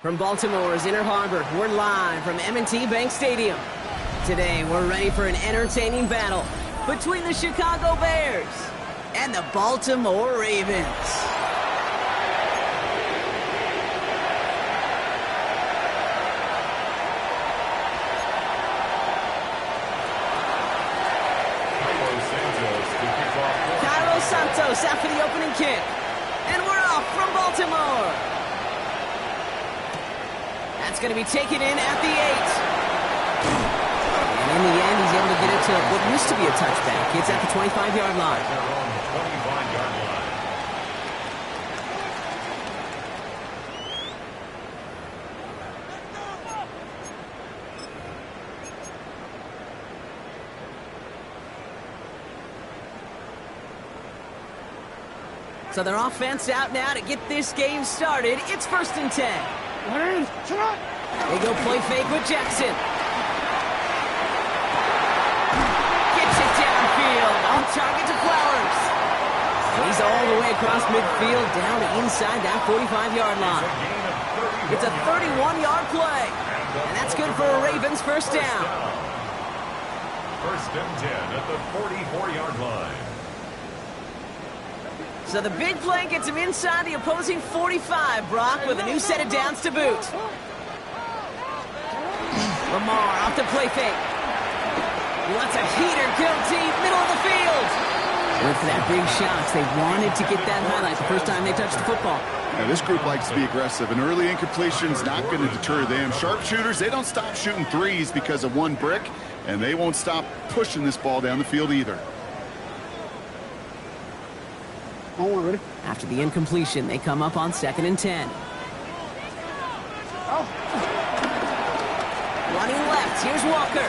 From Baltimore's Inner Harbor, we're live from M&T Bank Stadium. Today, we're ready for an entertaining battle between the Chicago Bears and the Baltimore Ravens. Santos out for the opening kick. And we're off from Baltimore. That's going to be taken in at the 8. And in the end, he's able to get it to what used to be a touchback. It's at the 25-yard line. 25-yard line. So their offense out now to get this game started. It's 1st and 10. They go play fake with Jackson. Gets it downfield. On target to Flowers. And he's all the way across midfield down inside that 45-yard line. It's a 31-yard play. And that's good for a Ravens first down. 1st and 10 at the 44-yard line. So the big play gets him inside the opposing 45, Brock, with a new set of downs to boot. Lamar off the play fake. He wants a heater, kill deep, middle of the field. Went for that big shot. They wanted to get that highlight the first time they touched the football. Now, this group likes to be aggressive, and early incompletion's not going to deter them. Sharpshooters, they don't stop shooting threes because of one brick, and they won't stop pushing this ball down the field either. After the incompletion, they come up on 2nd and 10. Running left, here's Walker.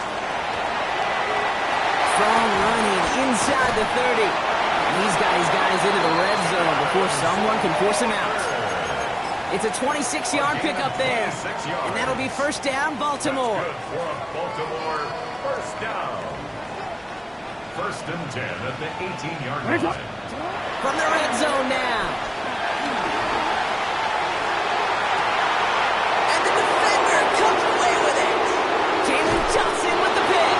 Strong running inside the 30. And he's got his guys into the red zone before someone can force him out. It's a 26-yard pickup there. And that'll be first down, Baltimore. Baltimore first down. 1st and 10 at the 18-yard line. From the red zone now. And the defender comes away with it. Jalen Johnson with the pick.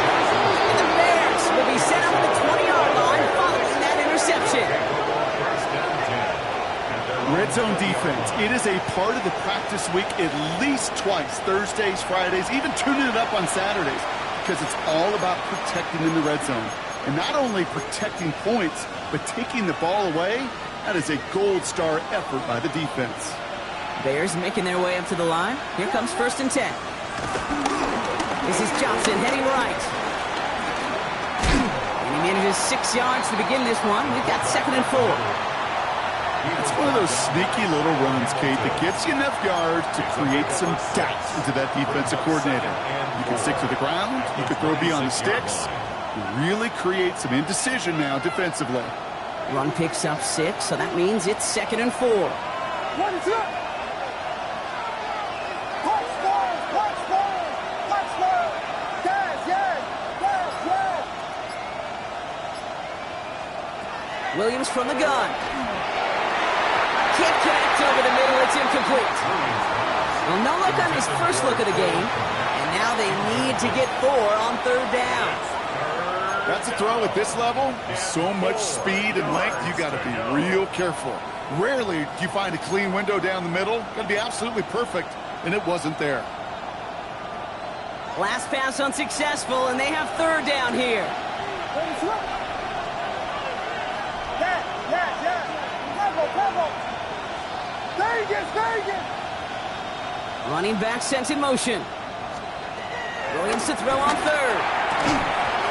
And the Bears will be set up at the 20-yard line following that interception. Red zone defense, it is a part of the practice week at least twice, Thursdays, Fridays, even tuning it up on Saturdays, because it's all about protecting in the red zone. And not only protecting points, but taking the ball away, that is a gold star effort by the defense. Bears making their way up to the line. Here comes 1st and 10. This is Johnson heading right. And he manages 6 yards to begin this one. We've got 2nd and 4. It's one of those sneaky little runs, Kate, that gets you enough yards to create some doubt into that defensive coordinator. You can stick to the ground, you can throw beyond the sticks, really create some indecision now defensively. Run picks up 6, so that means it's 2nd and 4. Williams from the gun. Can't connect over the middle, it's incomplete. Well, no look on his first look of the game, and now they need to get 4 on 3rd down. That's a throw at this level. So much speed and length, you got to be real careful. Rarely do you find a clean window down the middle. Going to be absolutely perfect, and it wasn't there. Last pass unsuccessful, and they have 3rd down here. Running back sent in motion. Williams to throw on third.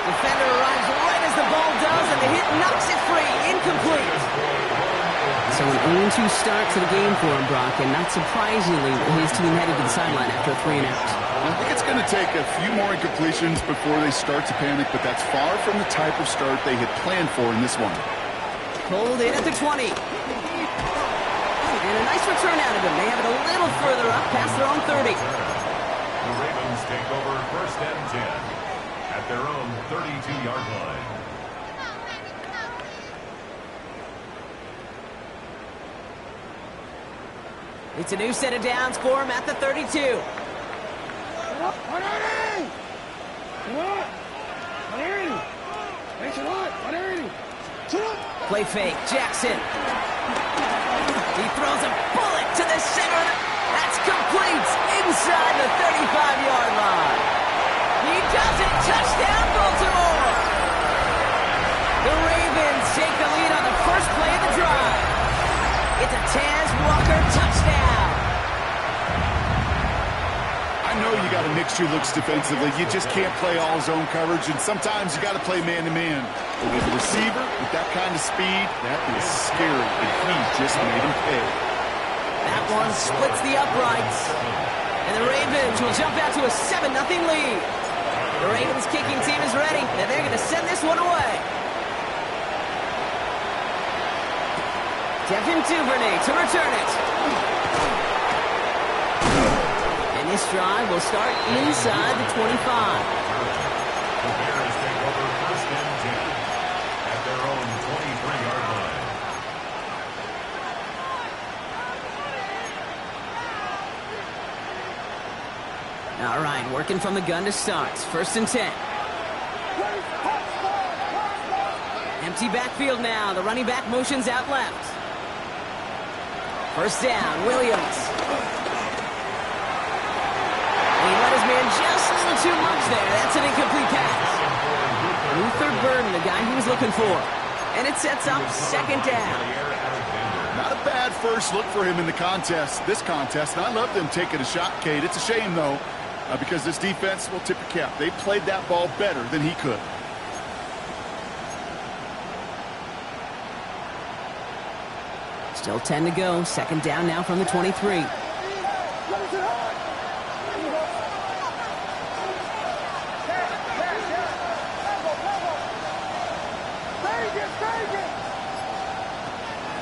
Defender arrives right as the ball does, and the hit knocks it free. Incomplete. So an 0-2 start to the game for him, Brock, and not surprisingly, his team headed to the sideline after a 3-and-out. I think it's going to take a few more incompletions before they start to panic, but that's far from the type of start they had planned for in this one. Pulled in at the 20. And a nice return out of him. They have it a little further up past their own 30. The Ravens take over 1st and 10 at their own 32-yard line. It's a new set of downs for him at the 32. Play fake, Jackson. He throws a bullet to the center. That's complete inside the 35-yard line. He does it. Touchdown, Baltimore. The Ravens take the lead on the first play of the drive. It's a Taz Walker touchdown. I know you got to mix your looks defensively. You just can't play all zone coverage, and sometimes you got to play man-to-man. But with a receiver with that kind of speed, that is scary, and he just made him pay. That one splits the uprights. And the Ravens will jump out to a 7-0 lead. The Ravens kicking team is ready, and they're going to send this one away. Devin Duvernay to return it. And this drive will start inside the 25. The Bears take over 1st and 10 at their own 23-yard line. All right, working from the gun to start. 1st and 10. Empty backfield now. The running back motions out left. 1st down, Williams. He let his man just a little too much there. That's an incomplete pass. Luther Burden, the guy he was looking for. And it sets up 2nd down. Not a bad first look for him in the this contest, and I love them taking a shot, Kate. It's a shame, though, because this defense will tip your cap. They played that ball better than he could. Still 10 to go. 2nd down now from the 23.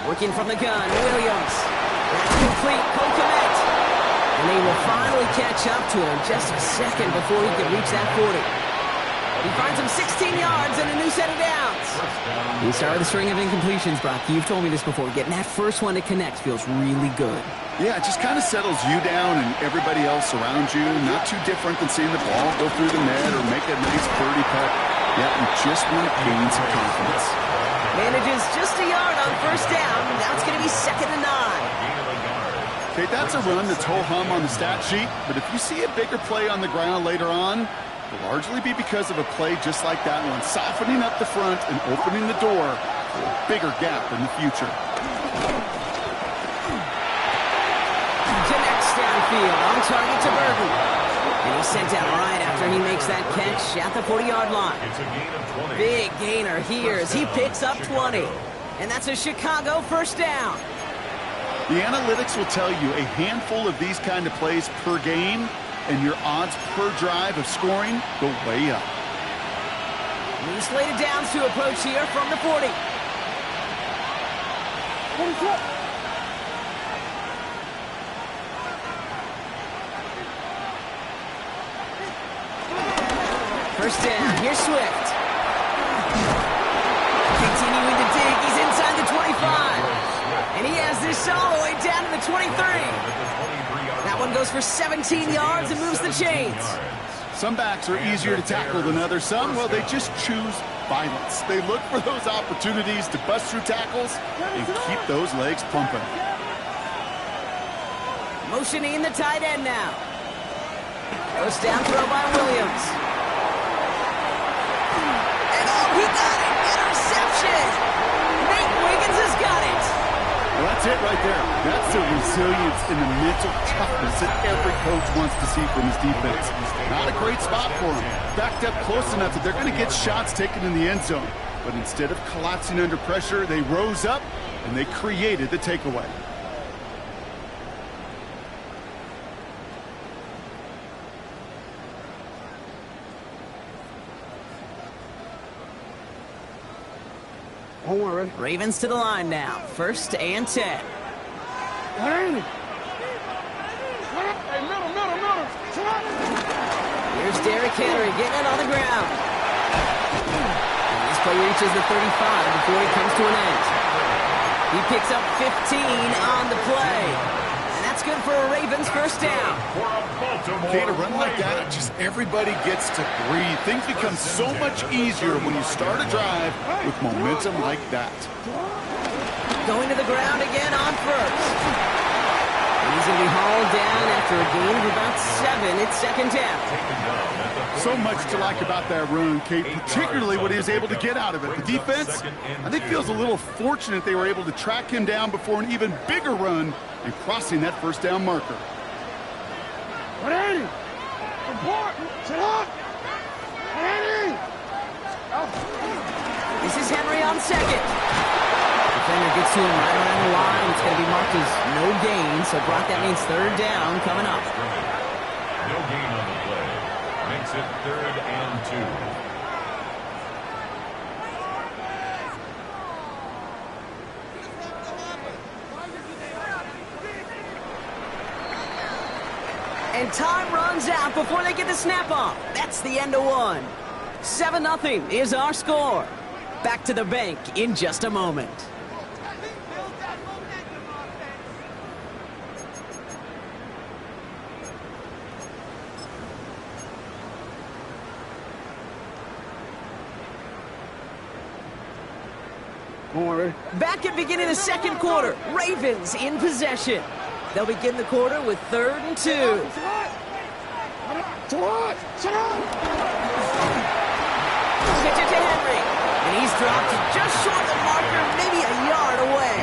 Working from the gun, Williams. That's complete, Kokomet. And they will finally catch up to him just a second before he can reach that 40. He finds him 16 yards and a new set of downs. You start with a string of incompletions, Brock. You've told me this before. Getting that first one to connect feels really good. Yeah, it just kind of settles you down and everybody else around you. Not too different than seeing the ball go through the net or make a nice birdie putt. Yeah, you just want to gain some confidence. Manages just a yard on 1st down. Now it's going to be 2nd and 9. Okay, that's a run that's ho-hum on the stat sheet, but if you see a bigger play on the ground later on, it'll largely be because of a play just like that one, softening up the front and opening the door for a bigger gap in the future. Connects downfield, on target to Burton. And he's sent out right after he makes that catch at the 40-yard line. It's a gain of 20. Big gainer here as he picks up 20. And that's a Chicago 1st down. The analytics will tell you a handful of these kind of plays per game, and your odds per drive of scoring go way up. New slated downs to approach here from the 40. First down, here's Swift. Continuing to dig, he's inside the 25. And he has this all the way down to the 23. That one goes for 17 yards and moves the chains. Some backs are easier to tackle than others. Some, well, they just choose violence. They look for those opportunities to bust through tackles and keep those legs pumping. Motioning the tight end now. First down throw by Williams. And oh, he got it! Interception! Nate Wiggins has got it! Well, That's it right there. That's the resilience and the mental toughness that every coach wants to see from his defense. Not a great spot for him. Backed up close enough that they're going to get shots taken in the end zone. But instead of collapsing under pressure, they rose up and they created the takeaway. Ravens to the line now. 1st and 10. Here's Derrick Henry getting it on the ground. And this play reaches the 35 before it comes to an end. He picks up 15 on the play. And that's good for a Ravens 1st down. Okay, to run like that, just everybody gets to breathe. Things become so much easier when you start a drive with momentum like that. Going to the ground again on 1st. And he's going to be hauled down after a gain of about 7. It's 2nd down. So much to like about that run, Kate, particularly what he was able to get out of it. The defense, I think, feels a little fortunate they were able to track him down before an even bigger run and crossing that 1st down marker. This is Henry on 2nd. Defender gets to him right around the line. It's going to be marked as no gain. So, Brock, that means 3rd down coming up. No gain on the play. Makes it 3rd and 2. And time runs out before they get the snap off. That's the end of 1. 7-0 is our score. Back to the bank in just a moment. Back at beginning of the 2nd quarter. Ravens in possession. They'll begin the quarter with 3rd and 2. Pitch it to Henry. And he's dropped just short of the marker, maybe a yard away.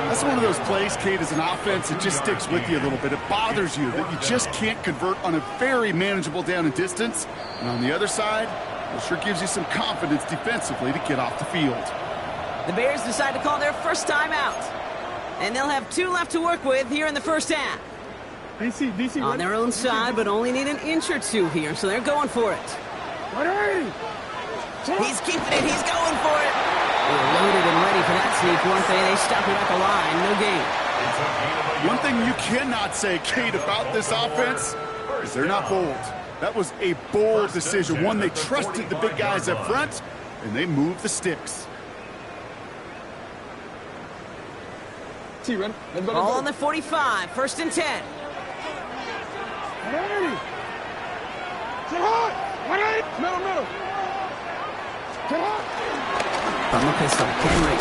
That's one of those plays, Kate, as an offense, it just sticks with you a little bit. It bothers you that you just can't convert on a very manageable down and distance. And on the other side, it sure gives you some confidence defensively to get off the field. The Bears decide to call their 1st timeout. And they'll have 2 left to work with here in the 1st half. DC, on their own side, but only need an inch or 2 here, so they're going for it. He's keeping it. He's going for it. They were loaded and ready for that sneak, weren't they? They stopped it at the line. No gain. One thing you cannot say, Kate, about this offense is they're not bold. That was a bold decision. One, they trusted the big guys up front, and they moved the sticks. Ball on the 45. 1st and 10. Middle. From the pistol, Henry.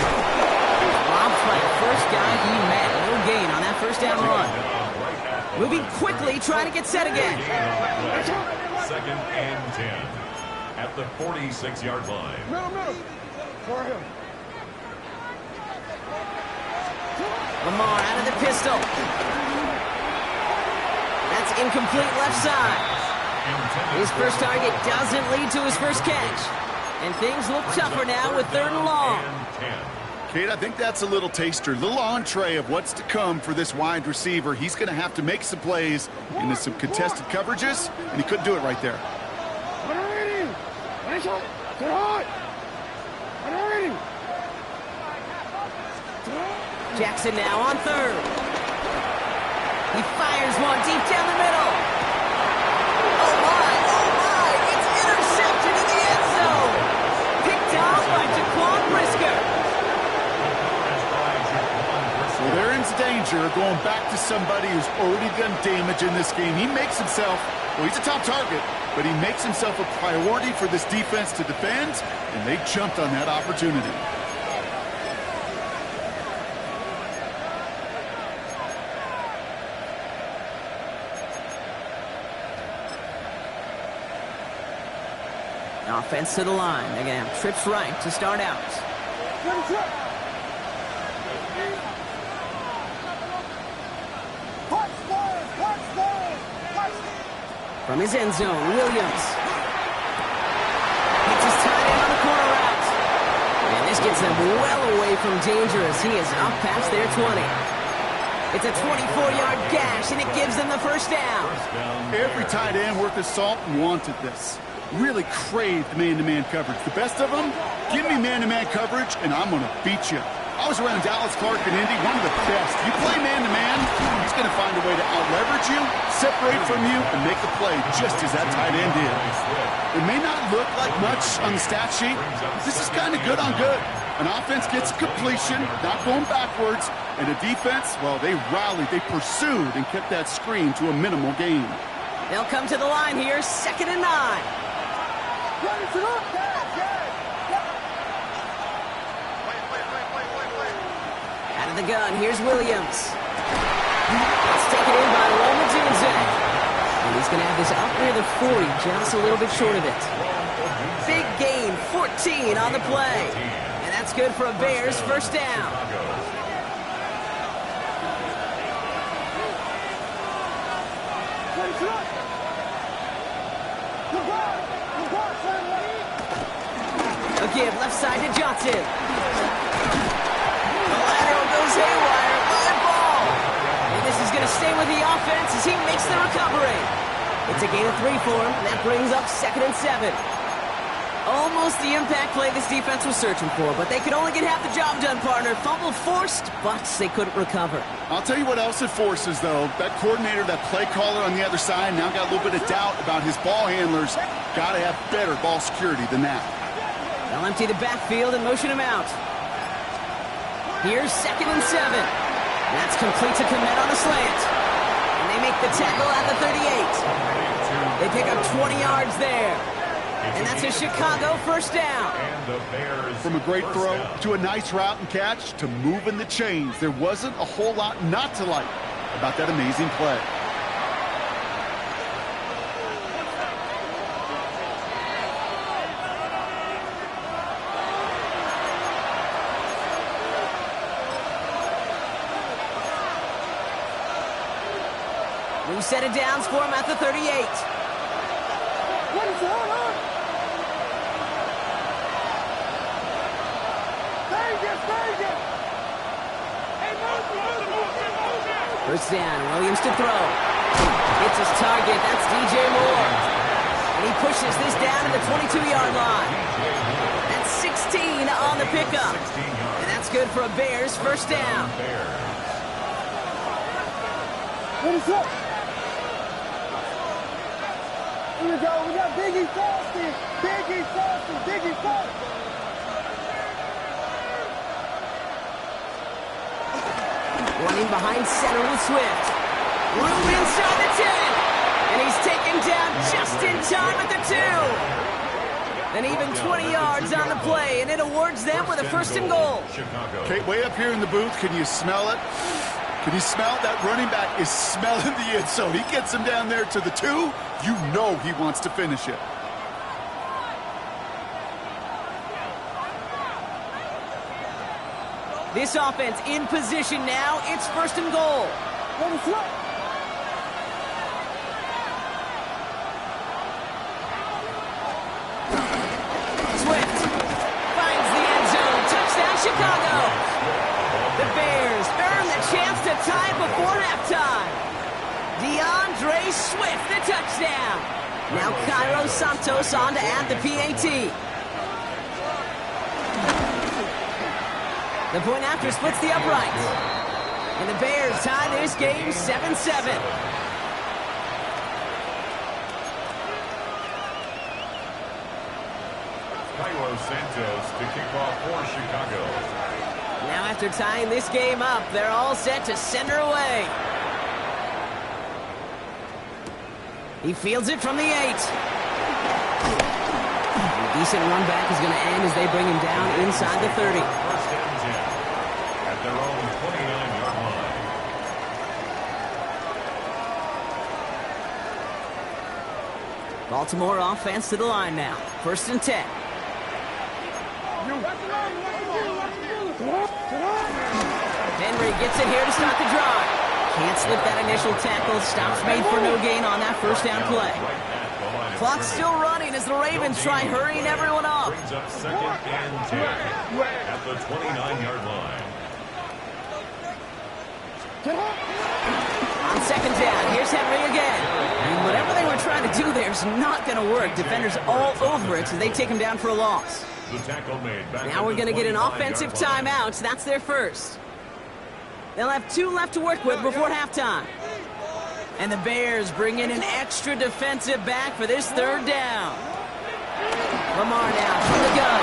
Robbed by the 1st guy he met. No gain on that 1st down run. Moving quickly, trying to get set again. 2nd and 10 at the 46-yard line. Middle. For him. Lamar out of the pistol. That's incomplete left side. His 1st target doesn't lead to his 1st catch. And things look tougher now with 3rd and long. Kate, I think that's a little taster, a little entree of what's to come for this wide receiver. He's going to have to make some plays into some contested coverages, and he couldn't do it right there. Jackson now on 3rd. He fires one deep down the middle. Oh my, it's intercepted in the end zone. Picked off by Jaquan Brisker. Well, they're in danger going back to somebody who's already done damage in this game. He makes himself, well, he's a top target, but he makes himself a priority for this defense to defend, and they jumped on that opportunity. Offense to the line. They're going to have trips right to start out. From his end zone, Williams. Gets his tight end on the corner route. And this gets them well away from danger as he is up past their 20. It's a 24-yard gash, and it gives them the first down. Every tight end worth his salt wanted this. Really craved man-to-man coverage. The best of them, give me man-to-man coverage, and I'm going to beat you. I was around Dallas Clark and Indy, one of the best. You play man-to-man, he's going to find a way to out-leverage you, separate from you, and make the play just as that tight end did. It may not look like much on the stat sheet, but this is kind of good on good. An offense gets completion, not going backwards, and a defense, well, they rallied, they pursued, and kept that screen to a minimal gain. They'll come to the line here, 2nd and 9. Out of the gun, here's Williams. It's taken in by Lomadunze. And he's going to have this up near the 40, just a little bit short of it. Big gain, 14 on the play. And that's good for a Bears first down. A give left side to Johnson. The lateral goes haywire. Live ball. And this is going to stay with the offense as he makes the recovery. It's a gain of 3 for him, and that brings up 2nd and 7. Almost the impact play this defense was searching for, but they could only get half the job done, partner. Fumble forced, but they couldn't recover. I'll tell you what else it forces, though. That coordinator, that play caller on the other side, now got a little bit of doubt about his ball handlers. Got to have better ball security than that. They'll empty the backfield and motion him out. Here's 2nd and 7. That's complete to Komet on the slant. And they make the tackle at the 38. They pick up 20 yards there. And that's a Chicago first down. From a great throw to a nice route and catch to moving the chains, there wasn't a whole lot not to like about that amazing play. New set of downs for him at the 38. First down, Williams to throw. It's his target, that's DJ Moore. And he pushes this down to the 22-yard line. That's 16 on the pickup. And that's good for a Bears first down. What is up? Here we go. We got Biggie Foster. Biggie Foster. Biggie Foster. Running behind center with Swift. Room inside the 10. And he's taken down just in time at the 2. And even 20 yards on the play, and it awards them with a first and goal. Okay, way up here in the booth, can you smell it? Can you smell it? That running back is smelling the end zone. He gets him down there to the 2. You know he wants to finish it. This offense in position now. It's first and goal. Swift finds the end zone. Touchdown, Chicago. The Bears earn the chance to tie before halftime. DeAndre Swift, the touchdown. Now Cairo Santos on to add the PAT. The point after splits the uprights. And the Bears tie this game 7-7. Cairo Santos to kick off for Chicago. Now after tying this game up, they're all set to send her away. He fields it from the 8. A decent run back is going to end as they bring him down inside the 30. First and 10 at their own 29-yard line. Baltimore offense to the line now. First and 10. Henry gets it here to start the drive. Can't slip that initial tackle. Stops made for no gain on that first down play. Clock's still running as the Ravens try hurrying everyone up. Brings up 2nd and 10 at the 29-yard line. On 2nd down, here's Henry again. And whatever they were trying to do there is not going to work. Defenders all over it, so they take him down for a loss. The tackle made back Now we're going to get an offensive timeout. So that's their first. They'll have 2 left to work with before halftime. And the Bears bring in an extra defensive back for this 3rd down. Lamar now from the gun.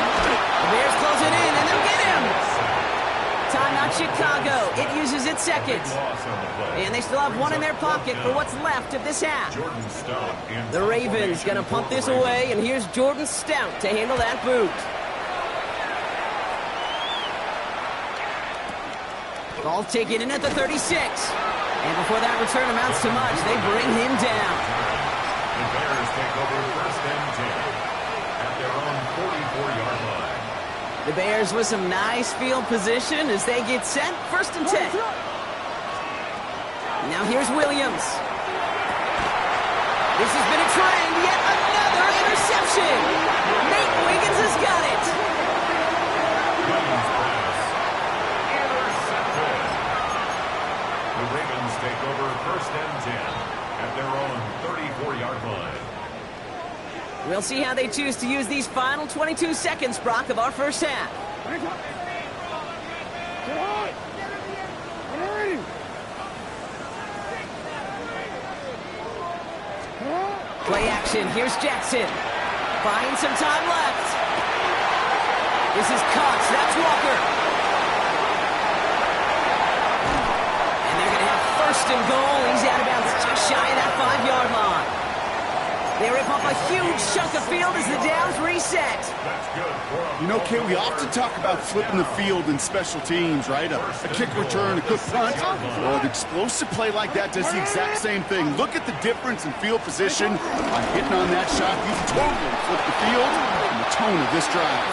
The Bears close it in, and they'll get him. Timeout Chicago. It uses its second. And they still have 1 in their pocket for what's left of this half. The Ravens going to punt this away, and here's Jordan Stout to handle that boot. Ball taken in at the 36. And before that return amounts to much, they bring him down. The Bears take over 1st and 10 at their own 44-yard line. The Bears with some nice field position as they get set. 1st and 10. Now here's Williams. This has been a trend. Yet another interception. Nate Wiggins has got it. Williams pass. Intercepted. The Ravens take over 1st and 10 at their own 34-yard line. We'll see how they choose to use these final 22 seconds, Brock, of our first half. Play action. Here's Jackson. Buying some time left. This is Cox. That's Walker. And they're going to have 1st and goal. He's out of bounds just shy of that 5-yard line. They rip off a huge chunk of field as the downs reset. You know, Kay, we often talk about flipping the field in special teams, right? A kick return, a good punt. Well, an explosive play like that does the exact same thing. Look at the difference in field position on hitting on that shot. You totally flipped the field and the tone of this drive.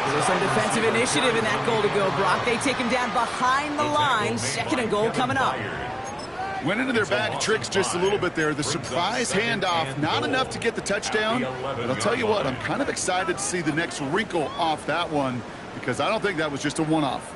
There's some defensive initiative in that goal to go, Brock. They take him down behind the line. 2nd and goal coming up. Went into their bag of tricks just a little bit there. The surprise handoff, not enough to get the touchdown. But I'll tell you what, I'm kind of excited to see the next wrinkle off that one because I don't think that was just a one-off.